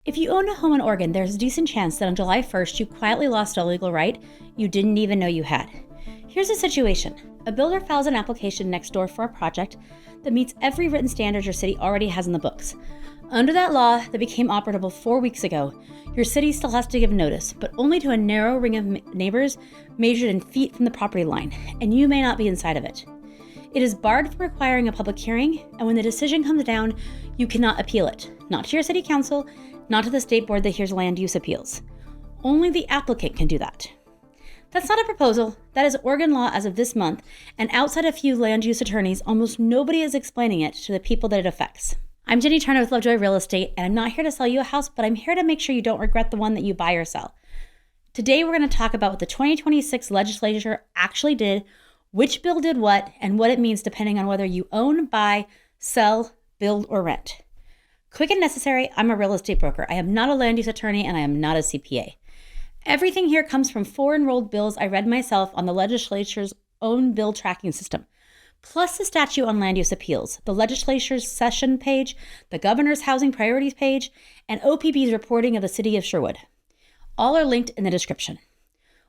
If you own a home in Oregon, there's a decent chance that on July 1st, you quietly lost a legal right you didn't even know you had. Here's the situation. A builder files an application next door for a project that meets every written standard your city already has in the books. Under that law that became operable 4 weeks ago, your city still has to give notice, but only to a narrow ring of neighbors measured in feet from the property line, and you may not be inside of it. It is barred from requiring a public hearing, and when the decision comes down, you cannot appeal it. Not to your city council, not to the state board that hears land use appeals. Only the applicant can do that. That's not a proposal. That is Oregon law as of this month, and outside a few land use attorneys, almost nobody is explaining it to the people that it affects. I'm Jenny Turner with Lovejoy Real Estate, and I'm not here to sell you a house, but I'm here to make sure you don't regret the one that you buy or sell. Today, we're going to talk about what the 2026 legislature actually did, which bill did what, and what it means depending on whether you own, buy, sell, build, or rent. Quick and necessary, I'm a real estate broker. I am not a land use attorney, and I am not a CPA. Everything here comes from 4 enrolled bills I read myself on the legislature's own bill tracking system, plus the statute on land use appeals, the legislature's session page, the governor's housing priorities page, and OPB's reporting of the city of Sherwood. All are linked in the description.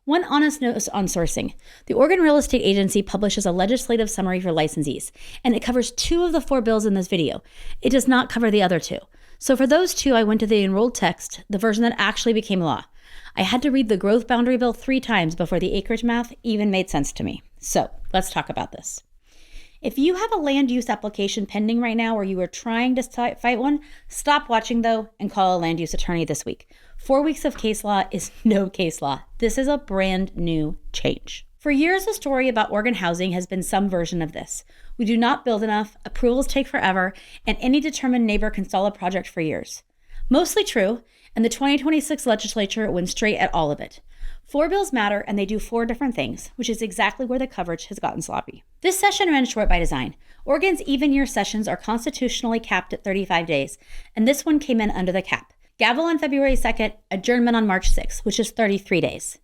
One honest note on sourcing. The Oregon Real Estate Agency publishes a legislative summary for licensees, and it covers 2 of the 4 bills in this video. It does not cover the other 2. So for those 2, I went to the enrolled text, the version that actually became law. I had to read the growth boundary bill 3 times before the acreage math even made sense to me. So let's talk about this. If you have a land use application pending right now or you are trying to fight one, stop watching though and call a land use attorney this week. 4 weeks of case law is no case law. This is a brand new change. For years, the story about Oregon housing has been some version of this. We do not build enough, approvals take forever, and any determined neighbor can stall a project for years. Mostly true, and the 2026 legislature went straight at all of it. 4 bills matter, and they do 4 different things, which is exactly where the coverage has gotten sloppy. This session ran short by design. Oregon's even-year sessions are constitutionally capped at 35 days, and this one came in under the cap. Gavel on February 2nd, adjournment on March 6th, which is 33 days.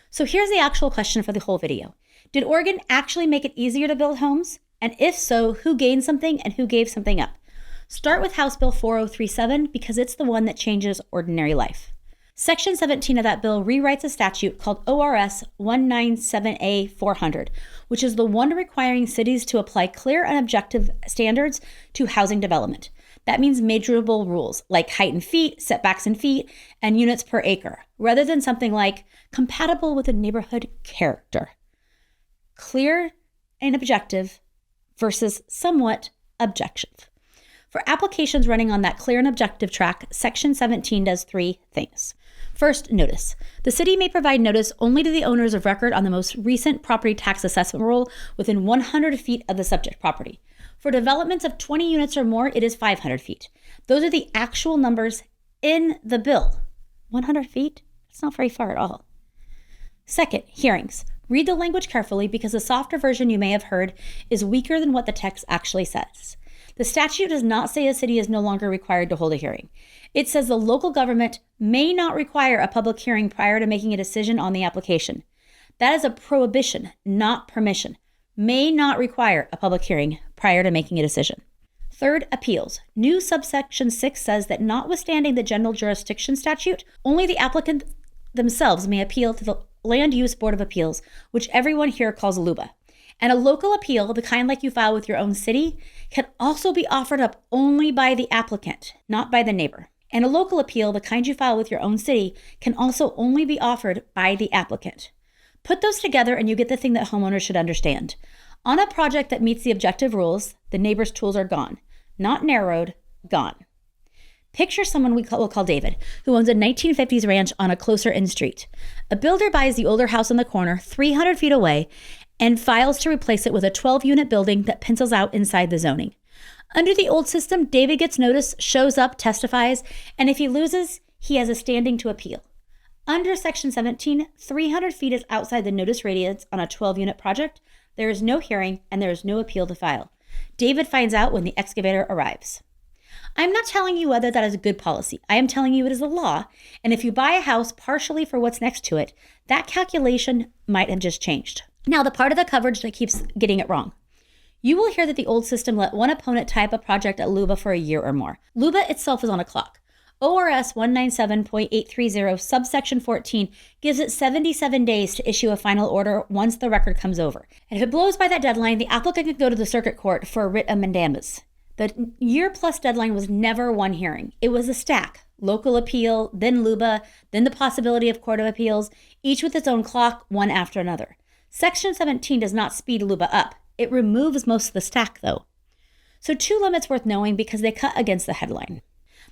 So here's the actual question for the whole video. Did Oregon actually make it easier to build homes? And if so, who gained something and who gave something up? Start with House Bill 4037 because it's the one that changes ordinary life. Section 17 of that bill rewrites a statute called ORS 197A 400, which is the one requiring cities to apply clear and objective standards to housing development. That means measurable rules like height in feet, setbacks in feet, and units per acre, rather than something like compatible with a neighborhood character. Clear and objective versus somewhat objective. For applications running on that clear and objective track, Section 17 does 3 things. First, notice. The city may provide notice only to the owners of record on the most recent property tax assessment roll within 100 feet of the subject property. For developments of 20 units or more, it is 500 feet. Those are the actual numbers in the bill. 100 feet? It's not very far at all. Second, hearings. Read the language carefully because the softer version you may have heard is weaker than what the text actually says. The statute does not say a city is no longer required to hold a hearing. It says the local government may not require a public hearing prior to making a decision on the application. That is a prohibition, not permission. May not require a public hearing prior to making a decision. Third, appeals. New subsection 6 says that notwithstanding the general jurisdiction statute, only the applicant themselves may appeal to the Land Use Board of Appeals, which everyone here calls LUBA. And a local appeal, the kind like you file with your own city, can also be offered up only by the applicant, not by the neighbor. And a local appeal, the kind you file with your own city, can also only be offered by the applicant. Put those together and you get the thing that homeowners should understand. On a project that meets the objective rules, the neighbor's tools are gone. Not narrowed, gone. Picture someone we'll call David, who owns a 1950s ranch on a closer-in street. A builder buys the older house on the corner 300 feet away and files to replace it with a 12-unit building that pencils out inside the zoning. Under the old system, David gets notice, shows up, testifies, and if he loses, he has a standing to appeal. Under Section 17, 300 feet is outside the notice radius on a 12-unit project. There is no hearing, and there is no appeal to file. David finds out when the excavator arrives. I'm not telling you whether that is a good policy. I am telling you it is a law, and if you buy a house partially for what's next to it, that calculation might have just changed. Now, the part of the coverage that keeps getting it wrong. You will hear that the old system let one opponent tie up a project at LUBA for a year or more. LUBA itself is on a clock. ORS 197.830 subsection 14 gives it 77 days to issue a final order once the record comes over. And if it blows by that deadline, the applicant can go to the circuit court for a writ of mandamus. The year-plus deadline was never one hearing. It was a stack. Local appeal, then LUBA, then the possibility of Court of Appeals, each with its own clock, one after another. Section 17 does not speed LUBA up. It removes most of the stack, though. So 2 limits worth knowing because they cut against the headline.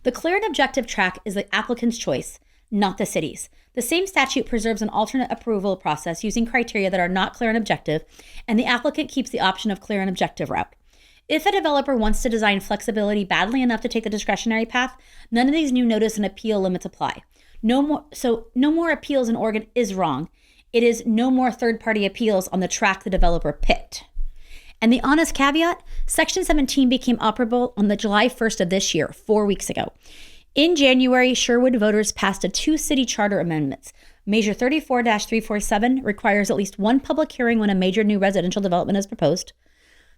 The clear and objective track is the applicant's choice, not the city's. The same statute preserves an alternate approval process using criteria that are not clear and objective, and the applicant keeps the option of clear and objective route. If a developer wants to design flexibility badly enough to take the discretionary path, none of these new notice and appeal limits apply. No more appeals in Oregon is wrong. It is no more third-party appeals on the track the developer picked. And the honest caveat, Section 17 became operable on the July 1st of this year, 4 weeks ago. In January, Sherwood voters passed a 2 city charter amendments. Measure 34-347 requires at least 1 public hearing when a major new residential development is proposed.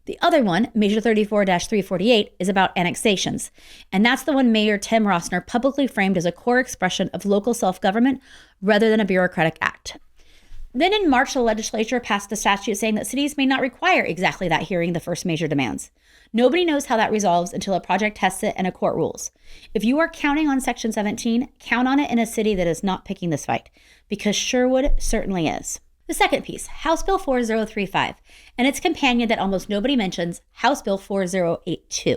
The other one, Measure 34-348, is about annexations. And that's the one Mayor Tim Rossner publicly framed as a core expression of local self-government rather than a bureaucratic act. Then in March, the legislature passed a statute saying that cities may not require exactly that hearing the first measure demands. Nobody knows how that resolves until a project tests it and a court rules. If you are counting on Section 17, count on it in a city that is not picking this fight, because Sherwood certainly is. The second piece, House Bill 4035, and its companion that almost nobody mentions, House Bill 4082.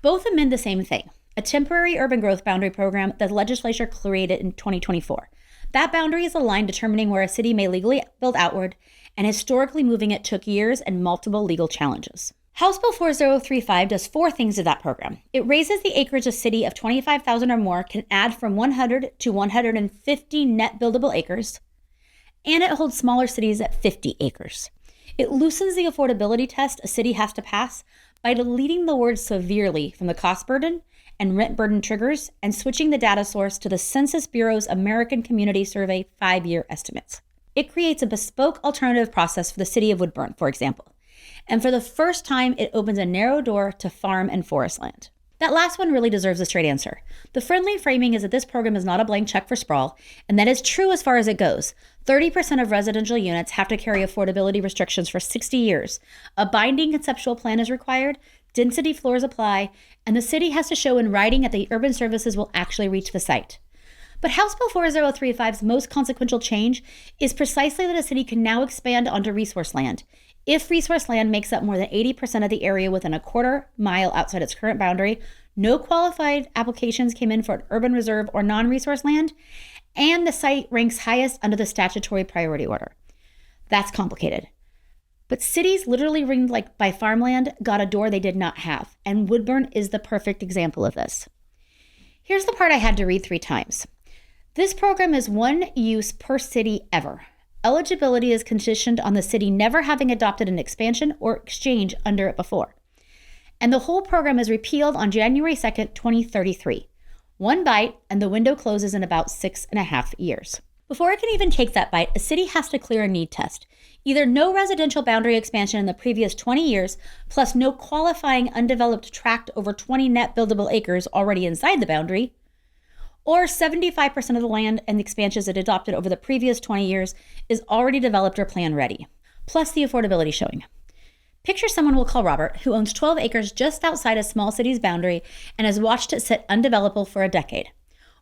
Both amend the same thing, a temporary urban growth boundary program that the legislature created in 2024. That boundary is a line determining where a city may legally build outward, and historically moving it took years and multiple legal challenges. House Bill 4035 does 4 things to that program. It raises the acreage a city of 25,000 or more can add from 100 to 150 net buildable acres, and it holds smaller cities at 50 acres. It loosens the affordability test a city has to pass by deleting the word severely from the cost burden and rent burden triggers and switching the data source to the Census Bureau's American Community Survey 5-year estimates. It creates a bespoke alternative process for the city of Woodburn, for example. And for the first time, it opens a narrow door to farm and forest land. That last one really deserves a straight answer. The friendly framing is that this program is not a blank check for sprawl, and that is true as far as it goes. 30% of residential units have to carry affordability restrictions for 60 years. A binding conceptual plan is required, density floors apply, and the city has to show in writing that the urban services will actually reach the site. But House Bill 4035's most consequential change is precisely that a city can now expand onto resource land. If resource land makes up more than 80% of the area within a quarter mile outside its current boundary, no qualified applications came in for an urban reserve or non-resource land, and the site ranks highest under the statutory priority order. That's complicated. But cities literally ringed like by farmland got a door they did not have, and Woodburn is the perfect example of this. Here's the part I had to read 3 times. This program is 1 use per city ever. Eligibility is conditioned on the city never having adopted an expansion or exchange under it before. And the whole program is repealed on January 2nd, 2033. 1 bite, and the window closes in about 6.5 years. Before it can even take that bite, a city has to clear a need test. Either no residential boundary expansion in the previous 20 years, plus no qualifying undeveloped tract over 20 net buildable acres already inside the boundary, or 75% of the land and the expansions it adopted over the previous 20 years is already developed or plan ready, plus the affordability showing. Picture someone we'll call Robert, who owns 12 acres just outside a small city's boundary and has watched it sit undevelopable for a decade.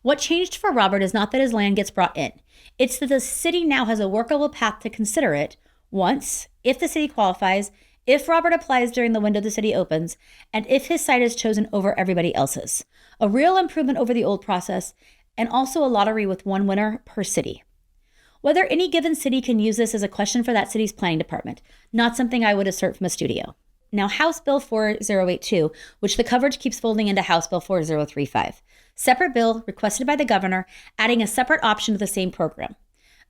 What changed for Robert is not that his land gets brought in. It's that the city now has a workable path to consider it once, if the city qualifies, if Robert applies during the window the city opens, and if his site is chosen over everybody else's. A real improvement over the old process, and also a lottery with 1 winner per city. Whether any given city can use this is a question for that city's planning department, not something I would assert from a studio. Now, House Bill 4082, which the coverage keeps folding into House Bill 4035. Separate bill requested by the governor, adding a separate option to the same program.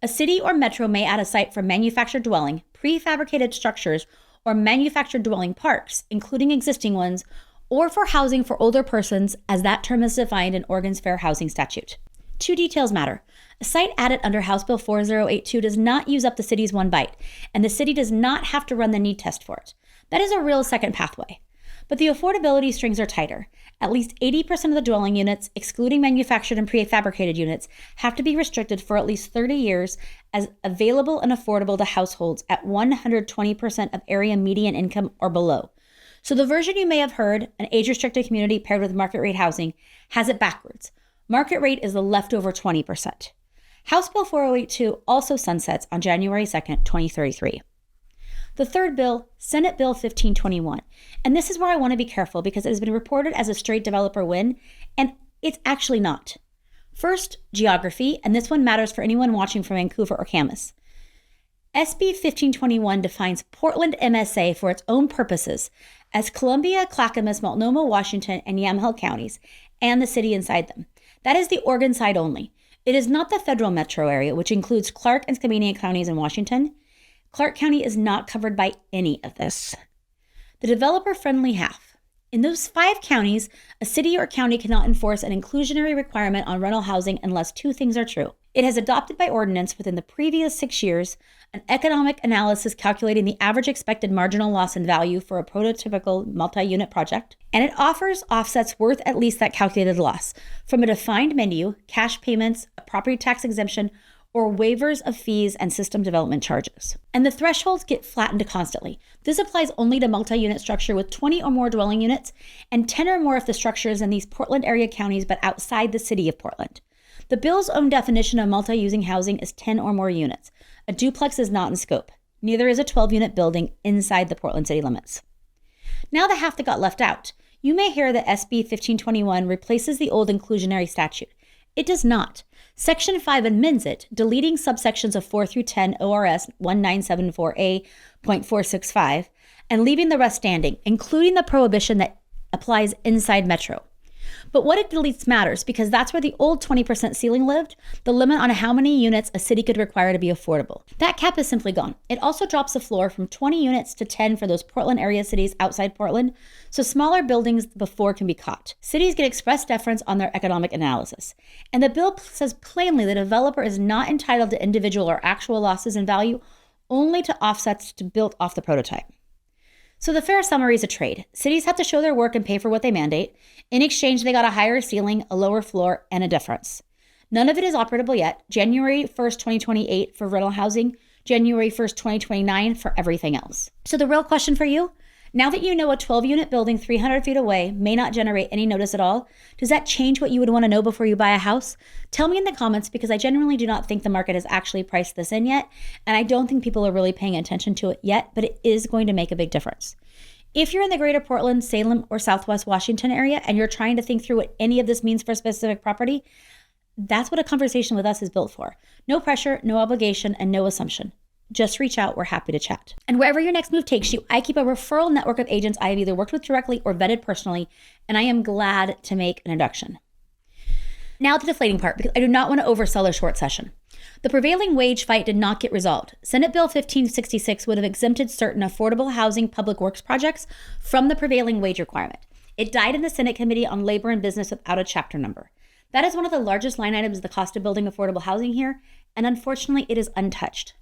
A city or metro may add a site for manufactured dwelling, prefabricated structures, or manufactured dwelling parks, including existing ones, or for housing for older persons, as that term is defined in Oregon's Fair Housing Statute. 2 details matter. A site added under House Bill 4082 does not use up the city's 1 bite, and the city does not have to run the need test for it. That is a real second pathway. But the affordability strings are tighter. At least 80% of the dwelling units, excluding manufactured and prefabricated units, have to be restricted for at least 30 years as available and affordable to households at 120% of area median income or below. So the version you may have heard, an age-restricted community paired with market rate housing, has it backwards. Market rate is the leftover 20%. House Bill 4082 also sunsets on January 2nd, 2033. The third bill, Senate Bill 1521. And this is where I want to be careful because it has been reported as a straight developer win, and it's actually not. First, geography, and this one matters for anyone watching from Vancouver or Camas. SB 1521 defines Portland MSA for its own purposes as Columbia, Clackamas, Multnomah, Washington, and Yamhill counties, and the city inside them. That is the Oregon side only. It is not the federal metro area, which includes Clark and Skamania counties in Washington. Clark County is not covered by any of this. The developer-friendly half. In those 5 counties, a city or county cannot enforce an inclusionary requirement on rental housing unless 2 things are true. It has adopted by ordinance within the previous 6 years an economic analysis calculating the average expected marginal loss in value for a prototypical multi-unit project, and it offers offsets worth at least that calculated loss from a defined menu, cash payments, a property tax exemption, or waivers of fees and system development charges. And the thresholds get flattened constantly. This applies only to multi-unit structure with 20 or more dwelling units and 10 or more if the structure is in these Portland area counties but outside the city of Portland. The bill's own definition of multi-using housing is 10 or more units. A duplex is not in scope. Neither is a 12-unit building inside the Portland city limits. Now the half that got left out. You may hear that SB 1521 replaces the old inclusionary statute. It does not. Section 5 amends it, deleting subsections of 4 through 10 ORS 1974A.465 and leaving the rest standing, including the prohibition that applies inside metro. But what it deletes matters because that's where the old 20% ceiling lived, the limit on how many units a city could require to be affordable. That cap is simply gone. It also drops the floor from 20 units to 10 for those Portland area cities outside Portland, so smaller buildings before can be caught. Cities get express deference on their economic analysis. And the bill says plainly the developer is not entitled to individual or actual losses in value, only to offsets to build off the prototype. So the fair summary is a trade. Cities have to show their work and pay for what they mandate. In exchange, they got a higher ceiling, a lower floor, and a difference. None of it is operable yet. January 1st, 2028 for rental housing, January 1st, 2029 for everything else. So the real question for you, now that you know a 12-unit building 300 feet away may not generate any notice at all, does that change what you would want to know before you buy a house? Tell me in the comments because I genuinely do not think the market has actually priced this in yet, and I don't think people are really paying attention to it yet, but it is going to make a big difference. If you're in the greater Portland, Salem, or Southwest Washington area and you're trying to think through what any of this means for a specific property, that's what a conversation with us is built for. No pressure, no obligation, and no assumption. Just reach out. We're happy to chat. And wherever your next move takes you, I keep a referral network of agents I have either worked with directly or vetted personally, and I am glad to make an introduction. Now the deflating part, because I do not want to oversell a short session. The prevailing wage fight did not get resolved. Senate Bill 1566 would have exempted certain affordable housing public works projects from the prevailing wage requirement. It died in the Senate Committee on Labor and Business without a chapter number. That is one of the largest line items of the cost of building affordable housing here, and unfortunately it is untouched.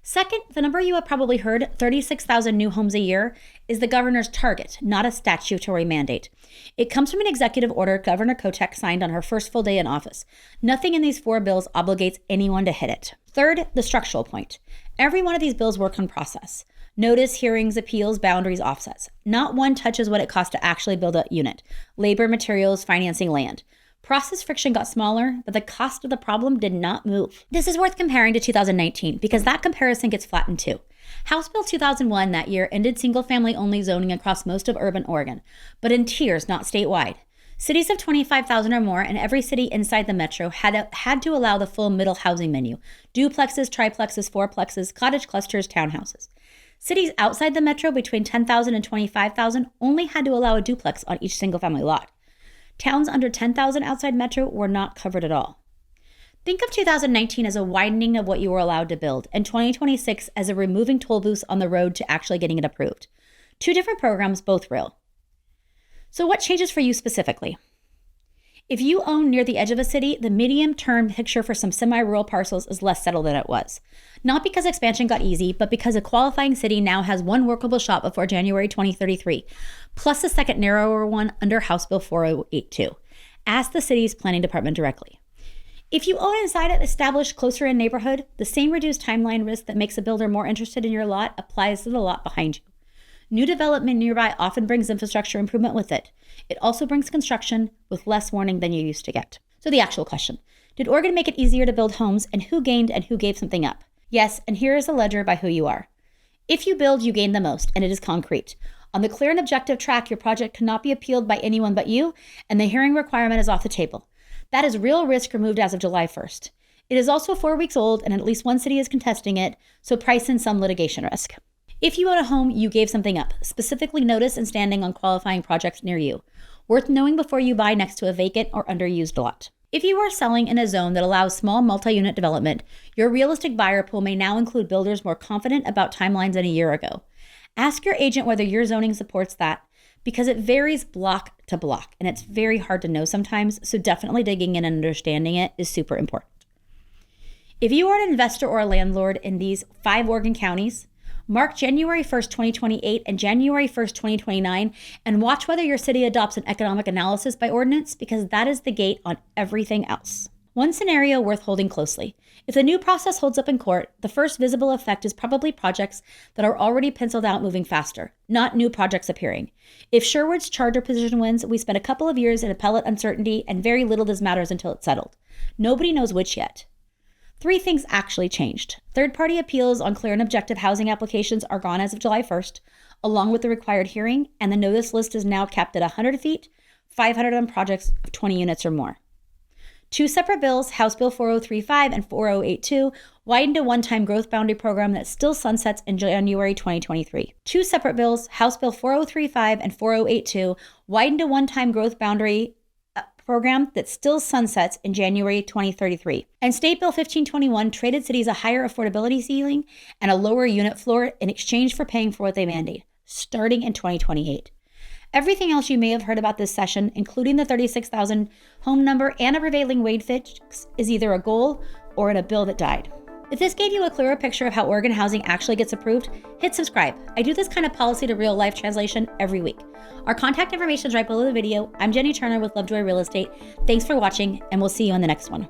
Second, the number you have probably heard, 36,000 new homes a year, is the governor's target, not a statutory mandate. It comes from an executive order Governor Kotek signed on her first full day in office. Nothing in these 4 bills obligates anyone to hit it. Third, the structural point. Every one of these bills work on process. Notice, hearings, appeals, boundaries, offsets. Not one touches what it costs to actually build a unit. Labor, materials, financing, land. Process friction got smaller, but the cost of the problem did not move. This is worth comparing to 2019 because that comparison gets flattened too. House Bill 2001 that year ended single-family only zoning across most of urban Oregon, but in tiers, not statewide. Cities of 25,000 or more and every city inside the metro had to allow the full middle housing menu: duplexes, triplexes, fourplexes, cottage clusters, townhouses. Cities outside the metro between 10,000 and 25,000 only had to allow a duplex on each single-family lot. Towns under 10,000 outside metro were not covered at all. Think of 2019 as a widening of what you were allowed to build, and 2026 as a removing toll booths on the road to actually getting it approved. 2 different programs, both real. So what changes for you specifically? If you own near the edge of a city, the medium-term picture for some semi-rural parcels is less settled than it was. Not because expansion got easy, but because a qualifying city now has one workable shop before January 2033, plus a second narrower one under House Bill 4082. Ask the city's planning department directly. If you own inside an established, closer-in neighborhood, the same reduced timeline risk that makes a builder more interested in your lot applies to the lot behind you. New development nearby often brings infrastructure improvement with it. It also brings construction with less warning than you used to get. So the actual question, did Oregon make it easier to build homes, and who gained and who gave something up? Yes, and here is a ledger by who you are. If you build, you gain the most, and it is concrete. On the clear and objective track, your project cannot be appealed by anyone but you, and the hearing requirement is off the table. That is real risk removed as of July 1st. It is also 4 weeks old, and at least one city is contesting it, so price in some litigation risk. If you own a home, you gave something up, specifically notice and standing on qualifying projects near you. Worth knowing before you buy next to a vacant or underused lot. If you are selling in a zone that allows small multi-unit development, your realistic buyer pool may now include builders more confident about timelines than a year ago. Ask your agent whether your zoning supports that, because it varies block to block, and it's very hard to know sometimes, so definitely digging in and understanding it is super important. If you are an investor or a landlord in these 5 Oregon counties, mark January 1st, 2028 and January 1st, 2029, and watch whether your city adopts an economic analysis by ordinance, because that is the gate on everything else. One scenario worth holding closely. If the new process holds up in court, the first visible effect is probably projects that are already penciled out moving faster, not new projects appearing. If Sherwood's charter position wins, we spend a couple of years in appellate uncertainty, and very little does matters until it's settled. Nobody knows which yet. 3 things actually changed. Third-party appeals on clear and objective housing applications are gone as of July 1st, along with the required hearing, and the notice list is now capped at 100 feet, 500 on projects of 20 units or more. 2 separate bills, House Bill 4035 and 4082, widened a one-time growth boundary program that still sunsets in January 2023. 2 separate bills, House Bill 4035 and 4082, widened a one-time growth boundary program that still sunsets in January 2033. And State Bill 1521 traded cities a higher affordability ceiling and a lower unit floor in exchange for paying for what they mandate, starting in 2028. Everything else you may have heard about this session, including the 36,000 home number and a prevailing wage fix, is either a goal or in a bill that died. If this gave you a clearer picture of how Oregon housing actually gets approved, hit subscribe. I do this kind of policy to real life translation every week. Our contact information is right below the video. I'm Jenny Turner with Lovejoy Real Estate. Thanks for watching, and we'll see you on the next one.